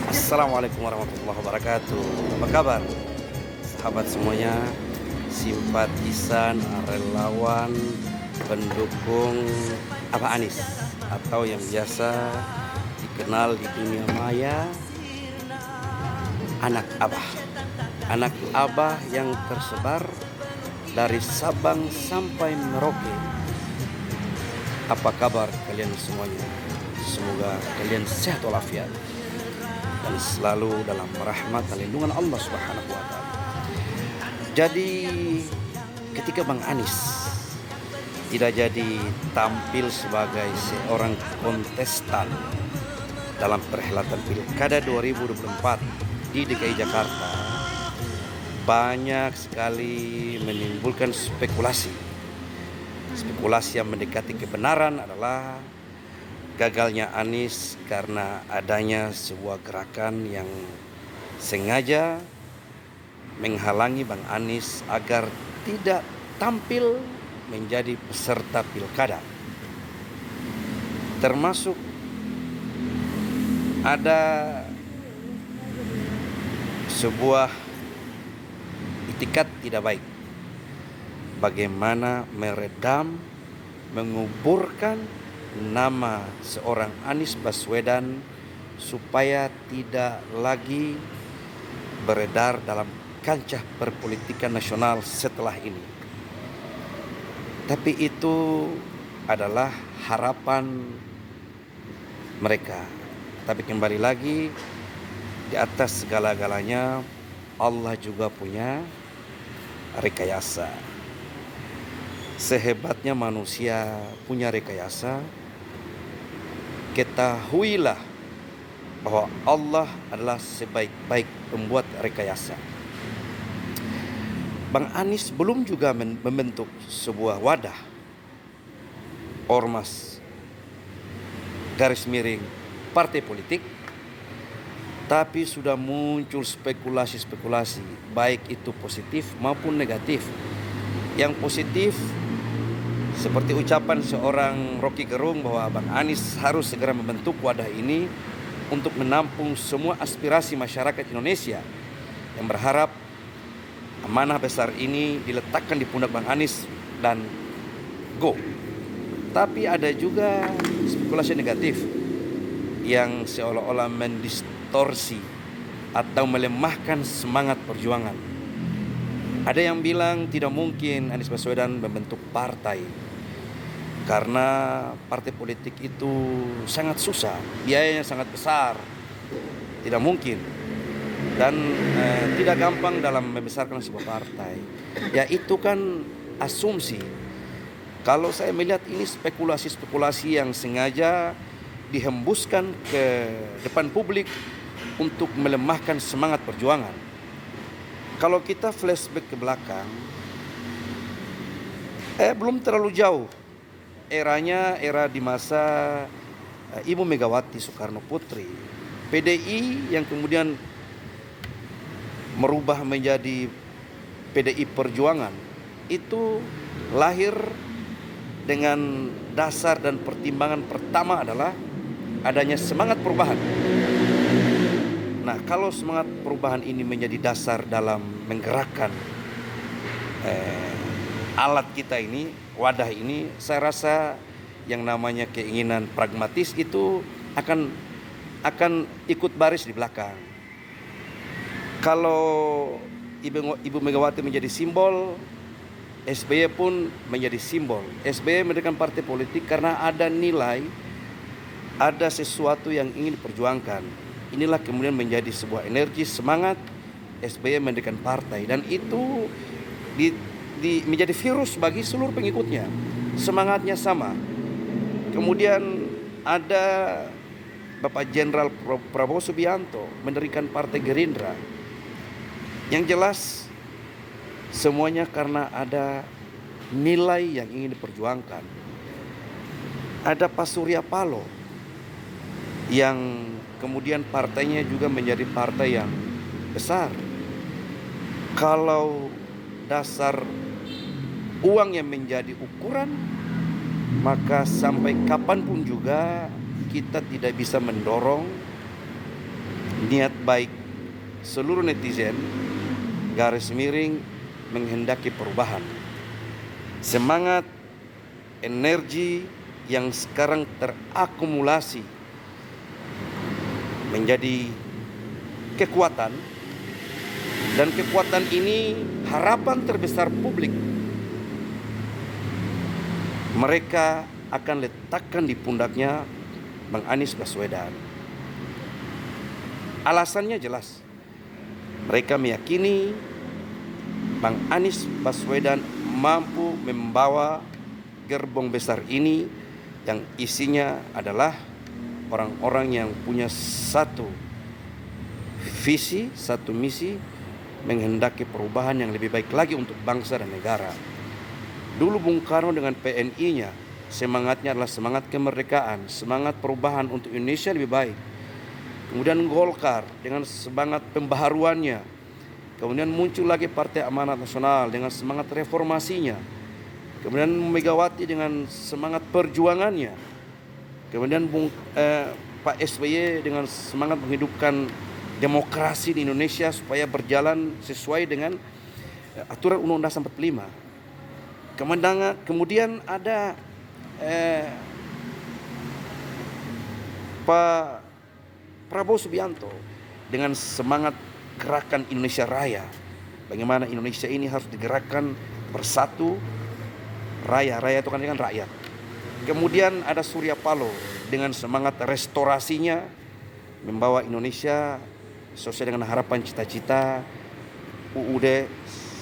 Assalamualaikum warahmatullahi wabarakatuh. Apa kabar sahabat semuanya, simpatisan, relawan, pendukung Abah Anis atau yang biasa dikenal di dunia maya anak Abah. Anak Abah yang tersebar dari Sabang sampai Merauke. Apa kabar kalian semuanya? Semoga kalian sehat walafiat dan selalu dalam rahmat dan lindungan Allah Subhanahu wa taala. Jadi ketika Bang Anis tidak jadi tampil sebagai seorang kontestan dalam perhelatan Pilkada 2024 di DKI Jakarta, banyak sekali menimbulkan spekulasi. Spekulasi yang mendekati kebenaran adalah gagalnya Anies karena adanya sebuah gerakan yang sengaja menghalangi Bang Anies agar tidak tampil menjadi peserta pilkada. Termasuk ada sebuah itikat tidak baik. Bagaimana meredam, menguburkan nama seorang Anies Baswedan supaya tidak lagi beredar dalam kancah perpolitikan nasional setelah ini. Tapi itu adalah harapan mereka. Tapi kembali lagi, di atas segala-galanya Allah juga punya rekayasa. Sehebatnya manusia punya rekayasa, ketahuilah bahwa Allah adalah sebaik-baik pembuat rekayasa. Bang Anies belum juga membentuk sebuah wadah ormas garis miring partai politik, tapi sudah muncul spekulasi-spekulasi, baik itu positif maupun negatif. Yang positif seperti ucapan seorang Rocky Gerung bahwa Bang Anies harus segera membentuk wadah ini untuk menampung semua aspirasi masyarakat Indonesia yang berharap amanah besar ini diletakkan di pundak Bang Anies dan go. Tapi ada juga spekulasi negatif yang seolah-olah mendistorsi atau melemahkan semangat perjuangan. Ada yang bilang tidak mungkin Anies Baswedan membentuk partai karena partai politik itu sangat susah, biayanya sangat besar, tidak mungkin, dan tidak gampang dalam membesarkan sebuah partai. Ya itu kan asumsi. Kalau saya melihat ini spekulasi-spekulasi yang sengaja dihembuskan ke depan publik untuk melemahkan semangat perjuangan. Kalau kita flashback ke belakang, belum terlalu jauh, era di masa Ibu Megawati Soekarno Putri, PDI yang kemudian merubah menjadi PDI Perjuangan, itu lahir dengan dasar dan pertimbangan pertama adalah adanya semangat perubahan. Nah, kalau semangat perubahan ini menjadi dasar dalam menggerakkan alat kita ini, wadah ini, saya rasa yang namanya keinginan pragmatis itu akan ikut baris di belakang. Kalau Ibu Megawati menjadi simbol, SBY pun menjadi simbol. SBY mendirikan partai politik karena ada nilai, ada sesuatu yang ingin diperjuangkan. Inilah kemudian menjadi sebuah energi, semangat SBY mendirikan partai, dan itu menjadi virus bagi seluruh pengikutnya. Semangatnya sama. Kemudian ada Bapak Jenderal Prabowo Subianto mendirikan Partai Gerindra. Yang jelas semuanya karena ada nilai yang ingin diperjuangkan. Ada Pak Surya Paloh yang kemudian partainya juga menjadi partai yang besar. Kalau dasar uang yang menjadi ukuran, maka sampai kapanpun juga kita tidak bisa mendorong niat baik seluruh netizen garis miring menghendaki perubahan. Semangat, energi yang sekarang terakumulasi menjadi kekuatan, dan kekuatan ini harapan terbesar publik mereka akan letakkan di pundaknya Bang Anies Baswedan. Alasannya jelas. Mereka meyakini Bang Anies Baswedan mampu membawa gerbong besar ini yang isinya adalah orang-orang yang punya satu visi, satu misi, menghendaki perubahan yang lebih baik lagi untuk bangsa dan negara. Dulu Bung Karno dengan PNI-nya, semangatnya adalah semangat kemerdekaan, semangat perubahan untuk Indonesia lebih baik. Kemudian Golkar dengan semangat pembaharuannya. Kemudian muncul lagi Partai Amanat Nasional dengan semangat reformasinya. Kemudian Megawati dengan semangat perjuangannya. Kemudian Pak SBY dengan semangat menghidupkan demokrasi di Indonesia supaya berjalan sesuai dengan aturan Undang-Undang 45. Kemudian ada Pak Prabowo Subianto dengan semangat gerakan Indonesia Raya. Bagaimana Indonesia ini harus digerakkan bersatu. Raya itu kan dengan rakyat. Kemudian ada Surya Paloh dengan semangat restorasinya, membawa Indonesia sesuai dengan harapan cita-cita UUD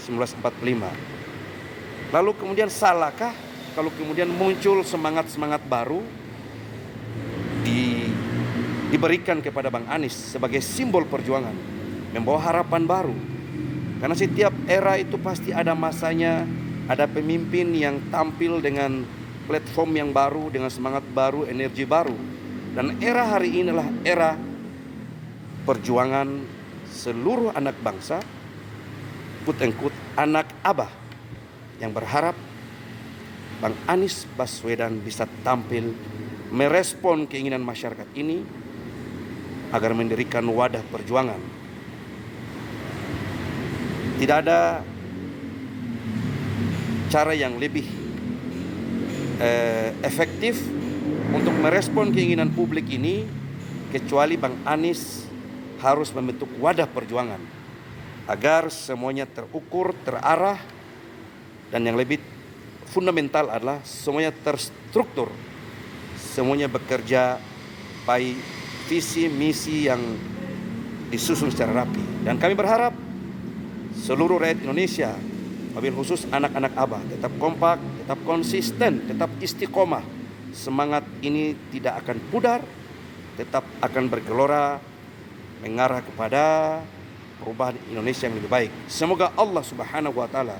1945. Lalu kemudian salahkah kalau kemudian muncul semangat-semangat baru diberikan kepada Bang Anies sebagai simbol perjuangan, membawa harapan baru. Karena setiap era itu pasti ada masanya, ada pemimpin yang tampil dengan platform yang baru, dengan semangat baru, energi baru. Dan era hari ini adalah era perjuangan seluruh anak bangsa, quote and quote anak Abah, yang berharap Bang Anies Baswedan bisa tampil merespon keinginan masyarakat ini agar mendirikan wadah perjuangan. Tidak ada cara yang lebih efektif untuk merespon keinginan publik ini kecuali Bang Anies harus membentuk wadah perjuangan agar semuanya terukur, terarah, dan yang lebih fundamental adalah semuanya terstruktur, semuanya bekerja by visi misi yang disusun secara rapi. Dan kami berharap seluruh rakyat Indonesia, wabil khusus anak-anak Abah, tetap kompak, tetap konsisten, tetap istiqomah. Semangat ini tidak akan pudar, tetap akan bergelora mengarah kepada perubahan Indonesia yang lebih baik. Semoga Allah Subhanahu wa taala,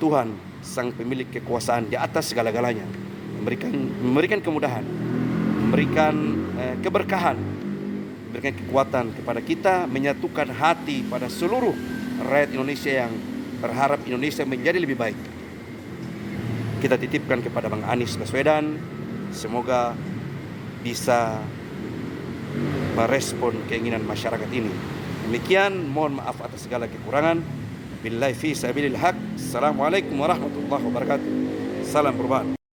Tuhan sang pemilik kekuasaan di atas segala-galanya, memberikan kemudahan, memberikan keberkahan, memberikan kekuatan kepada kita, menyatukan hati pada seluruh rakyat Indonesia yang berharap Indonesia menjadi lebih baik. Kita titipkan kepada Bang Anies Baswedan, semoga bisa merespon keinginan masyarakat ini. Demikian, mohon maaf atas segala kekurangan. Billahi fi sabilil haq. Assalamualaikum warahmatullahi wabarakatuh. Salam perubahan.